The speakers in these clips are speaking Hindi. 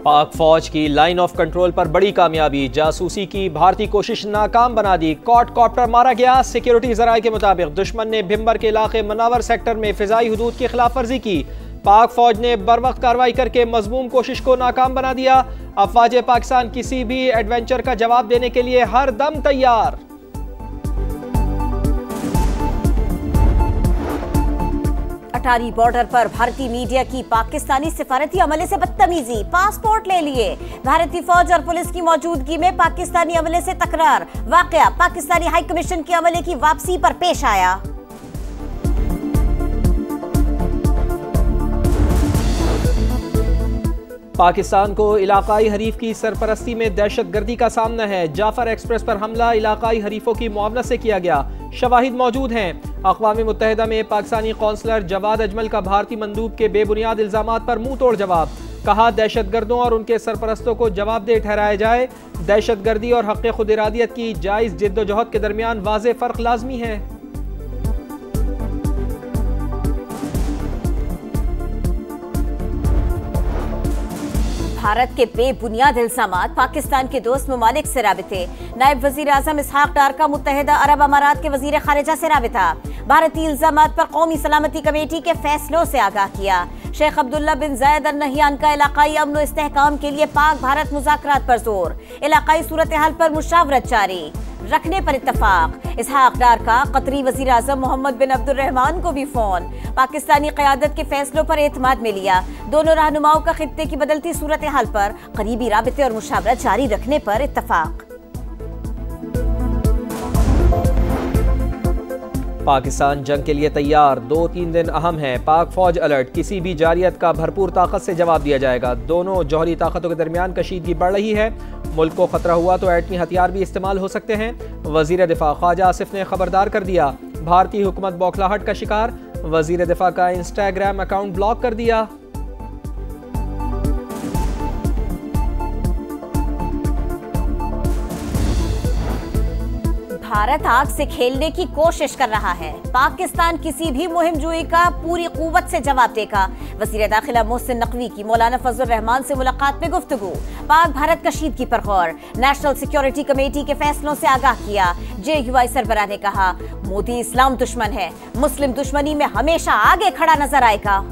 पाक फौज की लाइन ऑफ कंट्रोल पर बड़ी कामयाबी, जासूसी की भारतीय कोशिश नाकाम बना दी। क्वाडकॉप्टर मारा गया। सिक्योरिटी जराये के मुताबिक दुश्मन ने भिम्बर के इलाके मनावर सेक्टर में फिजाई हुदूद की खिलाफ वर्जी की। पाक फौज ने बरवक्त कार्रवाई करके मजमूम कोशिश को नाकाम बना दिया। अफवाज पाकिस्तान किसी भी एडवेंचर का जवाब देने के लिए हर दम तैयार। अटारी बॉर्डर पर भारतीय मीडिया की पाकिस्तानी सिफारती अमले से बदतमीजी, पासपोर्ट ले लिए। भारतीय फौज और पुलिस की मौजूदगी में पाकिस्तानी अमले से तकरार। वाकया पाकिस्तानी हाई कमीशन के अमले की वापसी पर पेश आया। पाकिस्तान को इलाकाई हरीफ की सरपरस्ती में दहशतगर्दी का सामना है। जाफर एक्सप्रेस पर हमला इलाकाई हरीफों की मुआवनत से किया गया। शवाहिद मौजूद हैं। अक़वाम मुत्तहिदा में पाकिस्तानी कौंसलर जवाद अजमल का भारतीय मंदूब के बेबुनियाद इल्ज़ामात पर मुंह तोड़ जवाब। कहा दहशतगर्दों और उनके सरपरस्तों को जवाबदेह ठहराया जाए। दहशतगर्दी और हक़ खुद इरादियत की जायज़ जिद्दोजहद के दरमियान वाज़ेह फ़र्क लाज़मी है। भारत के बेबुनियाद इल्जामात, पाकिस्तान के दोस्त ममालिक से राबिते। नायब वजीर आजम इसहाक डार का मुत्तहिदा अरब अमारात के वजीर खारिजा से राबिता। भारतीय इल्जामात पर कौमी सलामती कमेटी के फैसलों से आगाह किया। शेख अब्दुल्ला बिन जायद अल नहयान का इलाकाई अमन व इस्तेहकाम के लिए पाक भारत मुज़ाकरात पर जोर। इलाकाई सूरत हाल पर मुशावरत जारी रखने पर इत्तफाक। इसहाक डार का कतरी वजीर आजम मोहम्मद बिन अब्दुर्रहमान को भी फोन। पाकिस्तानी क़यादत के फैसलों पर एतमाद में लिया। दोनों रहनुमाओं का खित्ते की बदलती सूरत हाल पर करीबी राबिते और मुशावरत जारी रखने पर इत्तफाक। पाकिस्तान जंग के लिए तैयार। 2-3 दिन अहम है। पाक फौज अलर्ट, किसी भी जारियत का भरपूर ताकत से जवाब दिया जाएगा। दोनों जौहरी ताकतों के दरमियान कशीदगी बढ़ रही है। मुल्क को खतरा हुआ तो एटमी हथियार भी इस्तेमाल हो सकते हैं। वजीर दिफा ख्वाजा आसिफ ने खबरदार कर दिया। भारतीय हुकूमत बौखलाहट का शिकार। वजीर दिफा का इंस्टाग्राम अकाउंट ब्लॉक कर दिया। भारत आग से खेलने की कोशिश कर रहा है। पाकिस्तान किसी भी मुहिमजोई का पूरी कुव्वत से जवाब देगा। वज़ीर दाखिला मोहसिन नकवी की मौलाना फजल रहमान से मुलाकात में गुफ्तगू। पाक भारत कशीदगी पर गौर। नेशनल सिक्योरिटी कमेटी के फैसलों से आगाह किया। JUI सरबराह ने कहा मोदी इस्लाम दुश्मन है, मुस्लिम दुश्मनी में हमेशा आगे खड़ा नजर आएगा।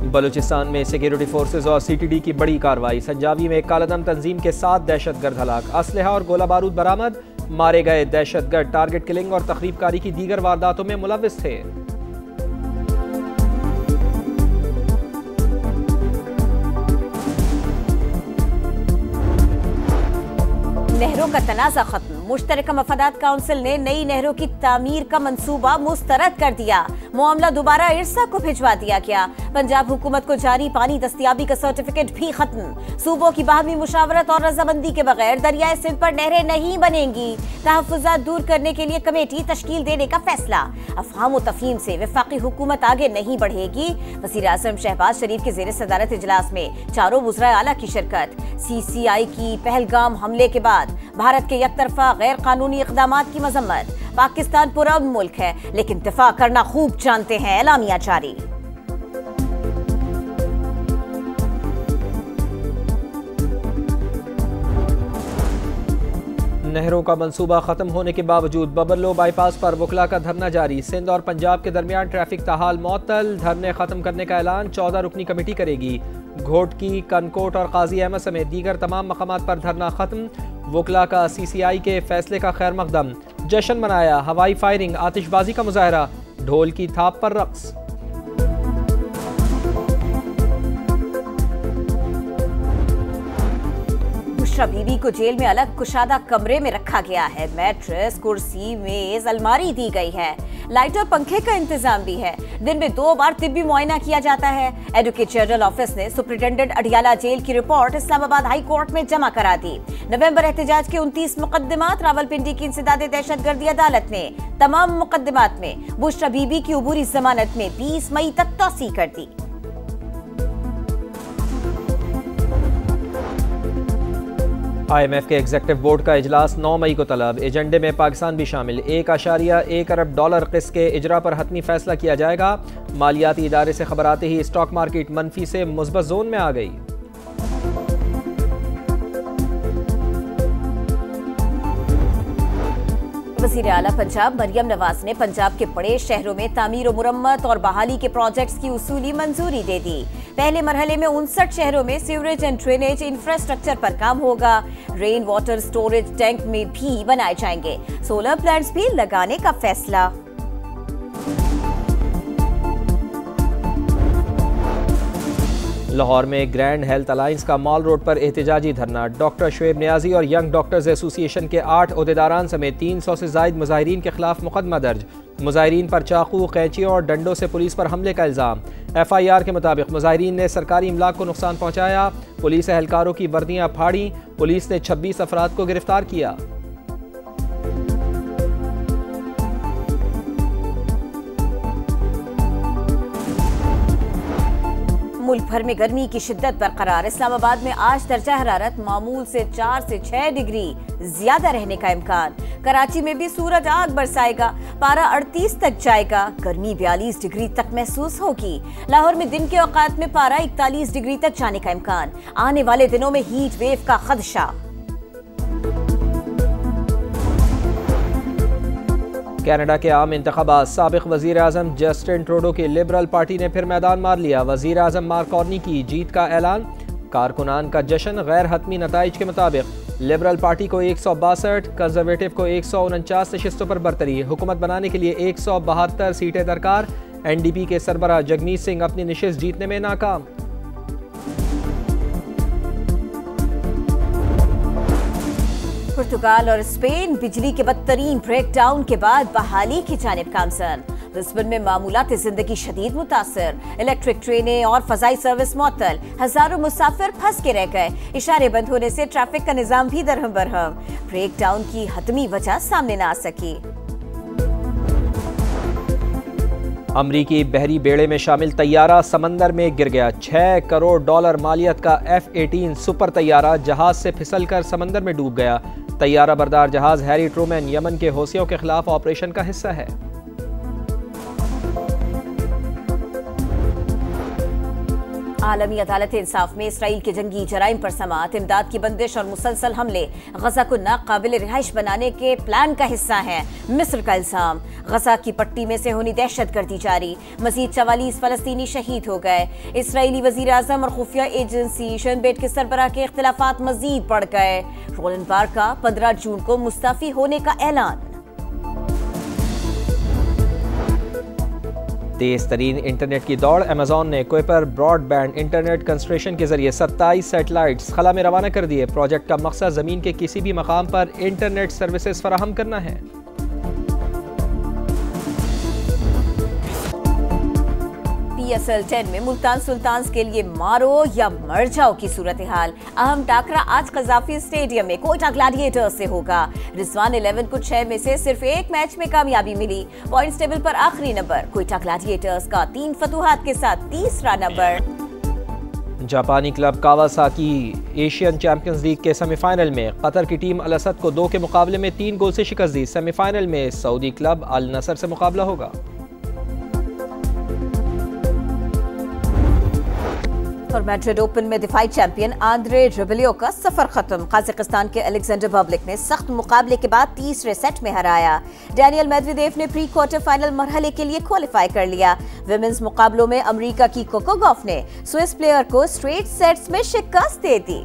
बलूचिस्तान में सिक्योरिटी फोर्सेज और CTD की बड़ी कार्रवाई। संजावी में कालादम तंजीम के 7 दहशतगर्द हलाक। असलहा और गोला बारूद बरामद। मारे गए दहशतगर्द टारगेट किलिंग और तखरीबकारी की दीगर वारदातों में मुलव्विस थे। नहरों का तनाज़ा खत्म। मुश्तरका मफादात काउंसिल ने नई नहरों की तामीर का मंसूबा मुस्तरद कर दिया। मामला दोबारा इरसा को भिजवा दिया गया। पंजाब हुकूमत को जारी पानी दस्तियाबी का सर्टिफिकेट भी खत्म। सूबों की बाहमी मुशावरत और रजामंदी के बगैर दरियाए सिंध पर नहरें नहीं बनेंगी। तहफ़्फ़ुज़ात दूर करने के लिए कमेटी तश्कील देने का फैसला। अफ़हाम व तफ़हीम से वफ़ाक़ी हुकूमत आगे नहीं बढ़ेगी। वज़ीर आज़म शहबाज शरीफ के ज़ेर सदारत इजलास में चारों वज़राए आला की शिरकत। CCI की पहलगाम हमले के बाद भारत के यकतरफा गैर कानूनी इक़दामात की मजम्मत। पाकिस्तान पुरअमन मुल्क है लेकिन दिफा करना खूब जानते हैं। एलामिया जारी। नहरों का मंसूबा खत्म होने के बावजूद बबरलो बाईपास पर वकला का धरना जारी। सिंध और पंजाब के दरमियान ट्रैफिक ताहाल मअतल। धरने खत्म करने का ऐलान 14 रुकनी कमेटी करेगी। घोटकी, कनकोट और काजी अहमद समेत दीगर तमाम मकामात पर धरना खत्म। वकला का CCI के फैसले का खैर मकदम। जश्न मनाया। हवाई फायरिंग, आतिशबाजी का मुजाहरा, ढोल की थाप पर रक्स। बुशरा बीबी को जेल में अलग कुशादा कमरे में रखा गया है। मैट्रेस, कुर्सी, मेज, अलमारी दी गई है। लाइट और पंखे का इंतजाम भी है। दिन में 2 बार तिब्बी मुआयना किया जाता है। एडवोकेट जनरल ऑफिस ने सुप्रिंटेंडेंट अडियाला जेल की रिपोर्ट इस्लामाबाद हाई कोर्ट में जमा करा दी। नवंबर एहतजाज के 29 मुकदमात। रावलपिंडी की इंसदादे दहशतगर्दी अदालत ने तमाम मुकदमात में बुशरा बीबी की उबूरी जमानत में 20 मई तक तौसी कर दी। IMF के एग्जेक्टिव बोर्ड का इजलास 9 मई को तलब। एजेंडे में पाकिस्तान भी शामिल। $1.1 अरब किस्त के इजरा पर हतमी फैसला किया जाएगा। मालियाती इदारे से खबर आते ही स्टॉक मार्केट मनफी से मुस्बत जोन में आ गई। वज़ीर आला पंजाब मरियम नवाज ने पंजाब के बड़े शहरों में तामीर और मुरम्मत और बहाली के प्रोजेक्ट्स की उसूली मंजूरी दे दी। पहले मरहले में 59 शहरों में सीवरेज एंड ड्रेनेज इंफ्रास्ट्रक्चर पर काम होगा। रेन वाटर स्टोरेज टैंक में भी बनाए जाएंगे। सोलर प्लांट्स भी लगाने का फैसला। लाहौर में ग्रैंड हेल्थ अलायंस का मॉल रोड पर एहतजाजी धरना। डॉक्टर शुएब नियाजी और यंग डॉक्टर्स एसोसिएशन के 8 ओहदेदारान समेत 300 से जायद मुजाहिरीन के खिलाफ मुकदमा दर्ज। मुजाहिरीन पर चाकू, कैंचियों और डंडों से पुलिस पर हमले का इल्जाम। FIR के मुताबिक मुजाहिरीन ने सरकारी इमलाक को नुकसान पहुंचाया। पुलिस एहलकारों की वर्दियां फाड़ी। पुलिस ने 26 अफराद को गिरफ्तार किया। मुल्क भर में गर्मी की शिद्दत बरकरार। इस्लामाबाद में आज दर्जा हरारत मामूल से 4 से 6 डिग्री ज्यादा रहने का इम्कान। कराची में भी सूरज आग बरसाएगा। पारा 38 तक जाएगा। गर्मी 42 डिग्री तक महसूस होगी। लाहौर में दिन के औकात में पारा 41 डिग्री तक जाने का इम्कान। आने वाले दिनों में हीट वेव का खदशा। कनाडा के आम इंतखाबात। साबिक वजीर आजम जस्टिन ट्रूडो की लिबरल पार्टी ने फिर मैदान मार लिया। वजीर आजम मार्क कार्नी की जीत का ऐलान। कारकुनान का जश्न। गैर हतमी नताइज के मुताबिक लिबरल पार्टी को 162, कंजर्वेटिव को 149 नशिस्तों पर बरतरी। हुकूमत बनाने के लिए 172 सीटें दरकार। NDP के सरबराह जगमीत सिंह अपनी नशिस्त जीतने में नाकाम। पुर्तगाल और स्पेन बिजली के बदतरीन ब्रेकडाउन के बाद बहाली की जानिब गामजन। लिस्बन में मामूलात जिंदगी शदीद मुतासर। इलेक्ट्रिक ट्रेनें और फजाई सर्विस मुअत्तल। हजारों मुसाफिर फंस के रह गए। इशारे बंद होने से ट्रैफिक का निजाम भी दरहम बरहम। ब्रेकडाउन की हतमी वजह सामने न आ सकी। अमरीकी बहरी बेड़े में शामिल तैयारा समंदर में गिर गया। $6 करोड़ मालियत का F-18 सुपर तैयारा जहाज से फिसलकर समंदर में डूब गया। तैयारा बरदार जहाज हैरी ट्रूमैन यमन के हौसियों के खिलाफ ऑपरेशन का हिस्सा है। आलमी अदालत इंसाफ में इसराइल के जंगी जराइम पर समाअत। इमदाद की बंदिश और मुसलसल हमले गजा को नाकाबिल रिहाइश बनाने के प्लान का हिस्सा है। मिस्र का इल्जाम। गजा की पट्टी में से होनी दहशतगर्दी जारी। मजीद 44 फलस्तीनी शहीद हो गए। इसराइली वजीर आजम और खुफिया एजेंसी शिन बेट के सरबराह के इख्तिलाफात मजीद बढ़ गए। रोलन बार का 15 जून को मुस्तफी होने का ऐलान। तेज तरीन इंटरनेट की दौड़। अमेजॉन ने कुइपर ब्रॉडबैंड इंटरनेट कंस्ट्रेशन के जरिए 27 सैटेलाइट्स खला में रवाना कर दिए। प्रोजेक्ट का मकसद जमीन के किसी भी मकाम पर इंटरनेट सर्विसेज फराहम करना है। PSL 10 में मुल्तान सुल्तान्स के लिए मारो या मर जाओ की सूरत हाल। अहम टाकरा आज कजाफी स्टेडियम में कोयटा ग्लैडिएटर्स से होगा। रिजवान 11 को 6 में से सिर्फ एक मैच में कामयाबी मिली। पॉइंट्स टेबल पर आखिरी नंबर। कोयटा ग्लैडिएटर्स का 3 फतूहात के साथ तीसरा नंबर। जापानी club Kawasaki Asian champions league के सेमीफाइनल में कतर की टीम अल असद को 2 के मुकाबले में 3 गोल से शिकस्त दी। सेमीफाइनल में सऊदी क्लब अल नसर से मुकाबला होगा। और मैड्रिड ओपन में दिफाई चैंपियन आंद्रे रबेलियो का सफर खत्म। कजाकिस्तान के अलेक्जेंडर बबलिक ने सख्त मुकाबले के बाद तीसरे सेट में हराया। डैनियल मेदवेदेव ने प्री क्वार्टर फाइनल मरहले के लिए क्वालिफाई कर लिया। विमेंस मुकाबलों में अमेरिका की कोको गॉफ ने स्विस प्लेयर को स्ट्रेट सेट्स में शिकस्त दे दी।